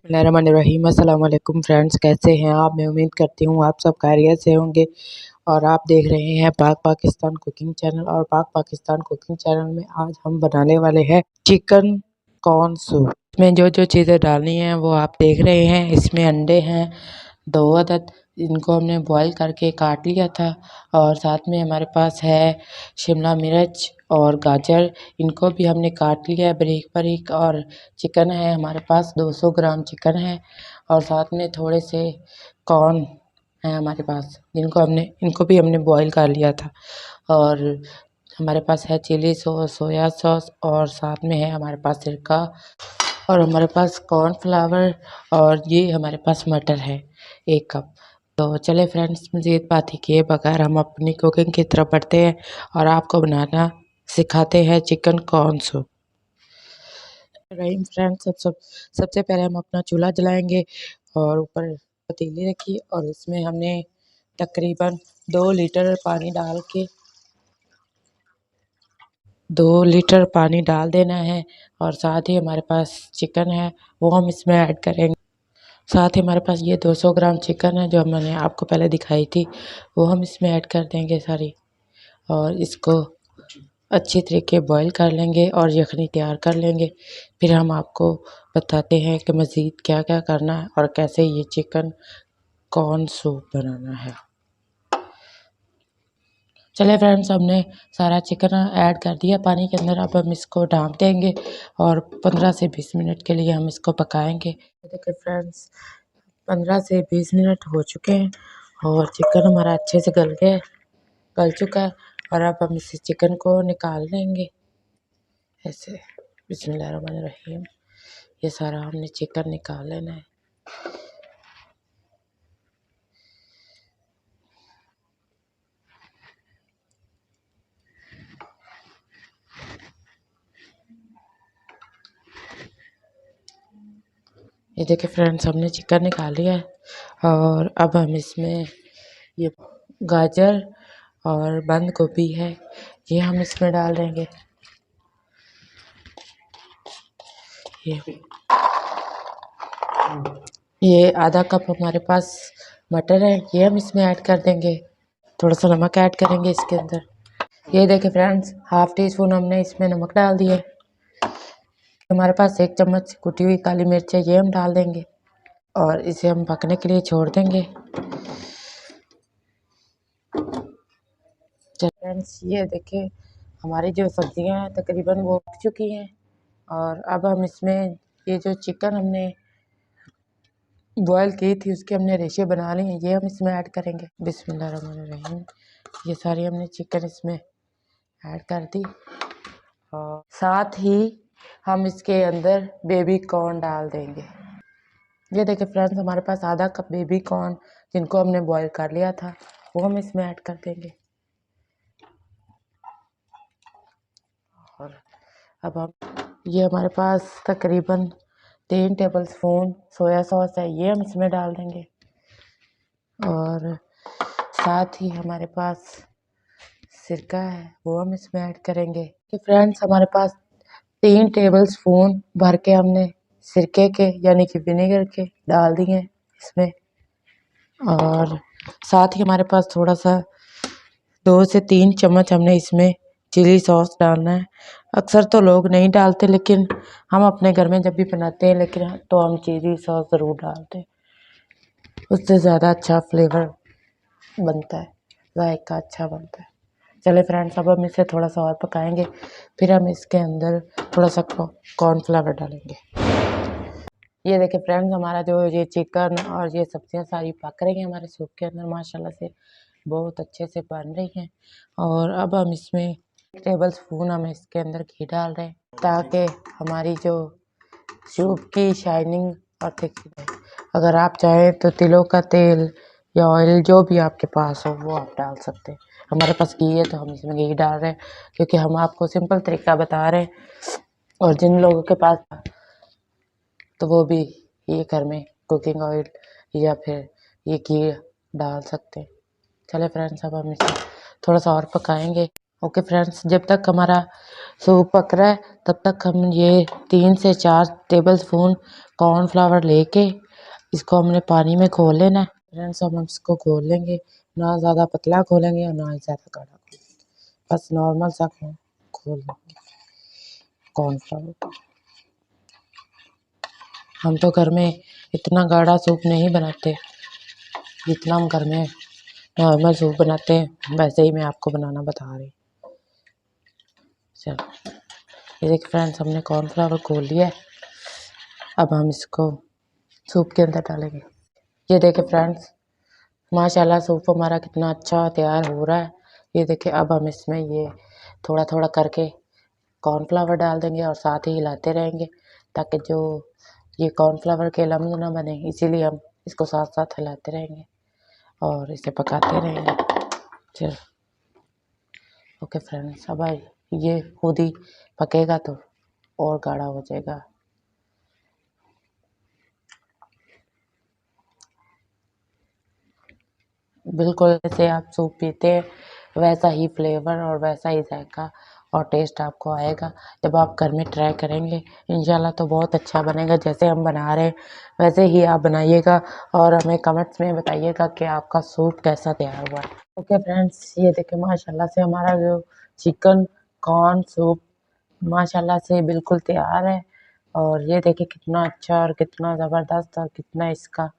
बिस्मिल्लाहिर्रहमानिर्रहीम। अस्सलाम वालेकुम फ्रेंड्स, कैसे हैं आप? मैं उम्मीद करती हूँ आप सब खैरियत से होंगे और आप देख रहे हैं पाक पाकिस्तान कुकिंग चैनल। और पाक पाकिस्तान कुकिंग चैनल में आज हम बनाने वाले हैं चिकन कॉर्न सूप। इसमें जो जो चीज़ें डालनी हैं वो आप देख रहे हैं। इसमें अंडे हैं 2 अदद, इनको हमने बॉईल करके काट लिया था। और साथ में हमारे पास है शिमला मिर्च और गाजर, इनको भी हमने काट लिया है बारीक बारीक। और चिकन है हमारे पास 200 ग्राम चिकन है। और साथ में थोड़े से कॉर्न है हमारे पास, इनको भी हमने बॉईल कर लिया था। और हमारे पास है चिली सॉस, सोया सॉस, और साथ में है हमारे पास सिरका, और हमारे पास कॉर्नफ्लावर, और ये हमारे पास मटर है 1 कप। तो चले फ्रेंड्स, मज़ीद बात ही किए बगैर हम अपनी कुकिंग की तरफ बढ़ते हैं और आपको बनाना सिखाते हैं चिकन कॉर्न सूप। रहीम फ्रेंड्स, सबसे पहले हम अपना चूल्हा जलाएंगे और ऊपर पतीली रखी और इसमें हमने तकरीबन 2 लीटर पानी डाल के 2 लीटर पानी डाल देना है। और साथ ही हमारे पास चिकन है वो हम इसमें ऐड करेंगे। साथ ही हमारे पास ये 200 ग्राम चिकन है जो मैंने आपको पहले दिखाई थी, वो हम इसमें ऐड कर देंगे सारी। और इसको अच्छी तरीके बॉईल कर लेंगे और यखनी तैयार कर लेंगे। फिर हम आपको बताते हैं कि मज़ीद क्या क्या करना है और कैसे ये चिकन कॉर्न सूप बनाना है। चलिए फ्रेंड्स, हमने सारा चिकन ऐड कर दिया पानी के अंदर। अब हम इसको ढक देंगे और 15 से 20 मिनट के लिए हम इसको पकाएंगे। देखिए फ्रेंड्स, 15 से 20 मिनट हो चुके हैं और चिकन हमारा अच्छे से गल चुका है। और अब हम इस चिकन को निकाल लेंगे ऐसे। बिस्मिल्लाहिर्रहमानिर्रहीम। ये सारा हमने चिकन निकाल लेना है। ये देखिए फ्रेंड्स, हमने चिकन निकाल लिया है। और अब हम इसमें ये गाजर और बंद गोभी है, ये हम इसमें डाल देंगे। ये आधा कप हमारे पास मटर है, ये हम इसमें ऐड कर देंगे। थोड़ा सा नमक ऐड करेंगे इसके अंदर। ये देखिए फ्रेंड्स, हाफ टी स्पून हमने इसमें नमक डाल दिया। हमारे पास 1 चम्मच कुटी हुई काली मिर्च है, ये हम डाल देंगे और इसे हम पकने के लिए छोड़ देंगे। फ्रेंड्स, ये देखिए हमारी जो सब्जियां हैं तकरीबन वो पक चुकी हैं। और अब हम इसमें ये जो चिकन हमने बॉयल की थी उसके हमने रेशे बना लिए हैं, ये हम इसमें ऐड करेंगे। बिस्मिल्लाहिर्रहमानिर्रहीम। ये सारी हमने चिकन इसमें ऐड कर दी और साथ ही हम इसके अंदर बेबी कॉर्न डाल देंगे। ये देखिए फ्रेंड्स, हमारे पास आधा कप बेबी कॉर्न जिनको हमने बॉईल कर लिया था वो हम इसमें ऐड कर देंगे। और अब हम ये हमारे पास तकरीबन 3 टेबल स्पून सोया सॉस है, ये हम इसमें डाल देंगे। और साथ ही हमारे पास सिरका है वो हम इसमें ऐड करेंगे। कि फ्रेंड्स, हमारे पास 3 टेबल स्पून भर के हमने सिरके के यानी कि विनेगर के डाल दिए इसमें। और साथ ही हमारे पास थोड़ा सा 2 से 3 चम्मच हमने इसमें चिली सॉस डालना है। अक्सर तो लोग नहीं डालते, लेकिन हम अपने घर में जब भी बनाते हैं तो हम चिली सॉस ज़रूर डालते हैं, उससे ज़्यादा अच्छा फ्लेवर बनता है, जायका अच्छा बनता है। चले फ्रेंड्स, अब हम इसे थोड़ा सा और पकाएंगे, फिर हम इसके अंदर थोड़ा सा कॉर्नफ्लावर डालेंगे। ये देखिए फ्रेंड्स, हमारा जो ये चिकन और ये सब्जियां सारी पक रही हैं हमारे सूप के अंदर, माशाल्लाह से बहुत अच्छे से बन रही हैं। और अब हम इसमें 1 टेबल स्पून हम इसके अंदर घी डाल रहे हैं ताकि हमारी जो सूप की शाइनिंग और थिकनेस है। अगर आप चाहें तो तिलों का तेल या ऑयल जो भी आपके पास हो वो आप डाल सकते हैं। हमारे पास घी है तो हम इसमें घी डाल रहे हैं, क्योंकि हम आपको सिंपल तरीका बता रहे हैं। और जिन लोगों के पास तो वो भी ये घर में कुकिंग ऑयल या फिर ये घी डाल सकते हैं। चले फ्रेंड्स, अब हम इसे थोड़ा सा और पकाएंगे ओके फ्रेंड्स, जब तक हमारा सूप पक रहा है तब तक हम ये 3 से 4 टेबल स्पून कॉर्नफ्लावर लेके इसको हमने पानी में घोल लेना है। फ्रेंड्स, हम इसको घोल लेंगे, ना ज़्यादा पतला घोलेंगे और ना ही ज़्यादा गाढ़ा घोलेंगे, बस नॉर्मल सा घोल लेंगे कॉर्नफ्लावर को। हम तो घर में इतना गाढ़ा सूप नहीं बनाते, जितना हम घर में नॉर्मल सूप बनाते हैं वैसे ही मैं आपको बनाना बता रही। चलो, ये देखिए फ्रेंड्स, हमने कॉर्नफ्लावर घोल लिया है। अब हम इसको सूप के अंदर डालेंगे। ये देखिए फ्रेंड्स, माशाल्लाह सूप हमारा कितना अच्छा तैयार हो रहा है। ये देखिए, अब हम इसमें ये थोड़ा थोड़ा करके कॉर्नफ्लावर डाल देंगे और साथ ही हिलाते रहेंगे ताकि जो ये कॉर्नफ्लावर के लम्ब ना बने, इसीलिए हम इसको साथ साथ हिलाते रहेंगे और इसे पकाते रहेंगे। चलो ओके फ्रेंड्स, अब ये खुद ही पकेगा तो और गाढ़ा हो जाएगा। बिल्कुल जैसे आप सूप पीते हैं वैसा ही फ्लेवर और वैसा ही जायका और टेस्ट आपको आएगा जब आप घर में ट्राई करेंगे। इंशाल्लाह तो बहुत अच्छा बनेगा, जैसे हम बना रहे हैं वैसे ही आप बनाइएगा और हमें कमेंट्स में बताइएगा कि आपका सूप कैसा तैयार हुआ है। ओके फ्रेंड्स, ये देखिए माशाल्लाह से हमारा जो चिकन कॉर्न सूप माशाल्लाह से बिल्कुल तैयार है। और ये देखिए कितना अच्छा और कितना ज़बरदस्त और कितना इसका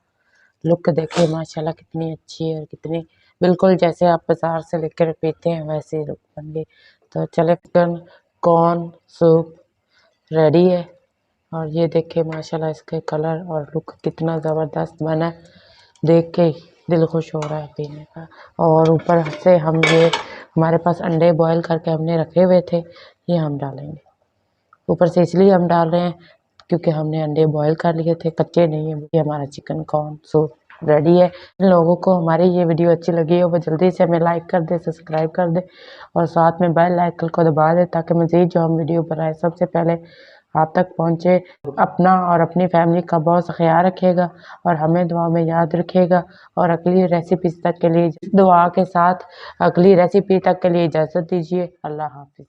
लुक देखिए माशाल्लाह कितनी अच्छी है और कितनी बिल्कुल जैसे आप बाज़ार से लेकर पीते हैं वैसे ही लुक बन गई। तो चले, चिकन कॉर्न सूप रेडी है और ये देखिए माशाल्लाह इसके कलर और लुक कितना ज़बरदस्त बना है, देख के ही दिल खुश हो रहा है पीने का। और ऊपर से हम ये हमारे पास अंडे बॉयल करके हमने रखे हुए थे, ये हम डालेंगे ऊपर से। इसलिए हम डाल रहे हैं क्योंकि हमने अंडे बॉयल कर लिए थे, कच्चे नहीं है। ये हमारा चिकन कॉर्न सूप रेडी है। इन लोगों को हमारी ये वीडियो अच्छी लगी है वो जल्दी से हमें लाइक कर दे, सब्सक्राइब कर दे और साथ में बेल आइकन को दबा दे ताकि मज़ीद जो हम वीडियो बनाए सबसे पहले आप तक पहुँचे। अपना और अपनी फैमिली का बहुत सा ख्याल रखिएगा और हमें दुआ में याद रखिएगा। और अगली रेसिपी तक के लिए दुआ के साथ अगली रेसिपी तक के लिए इजाज़त दीजिए। अल्लाह हाफिज़।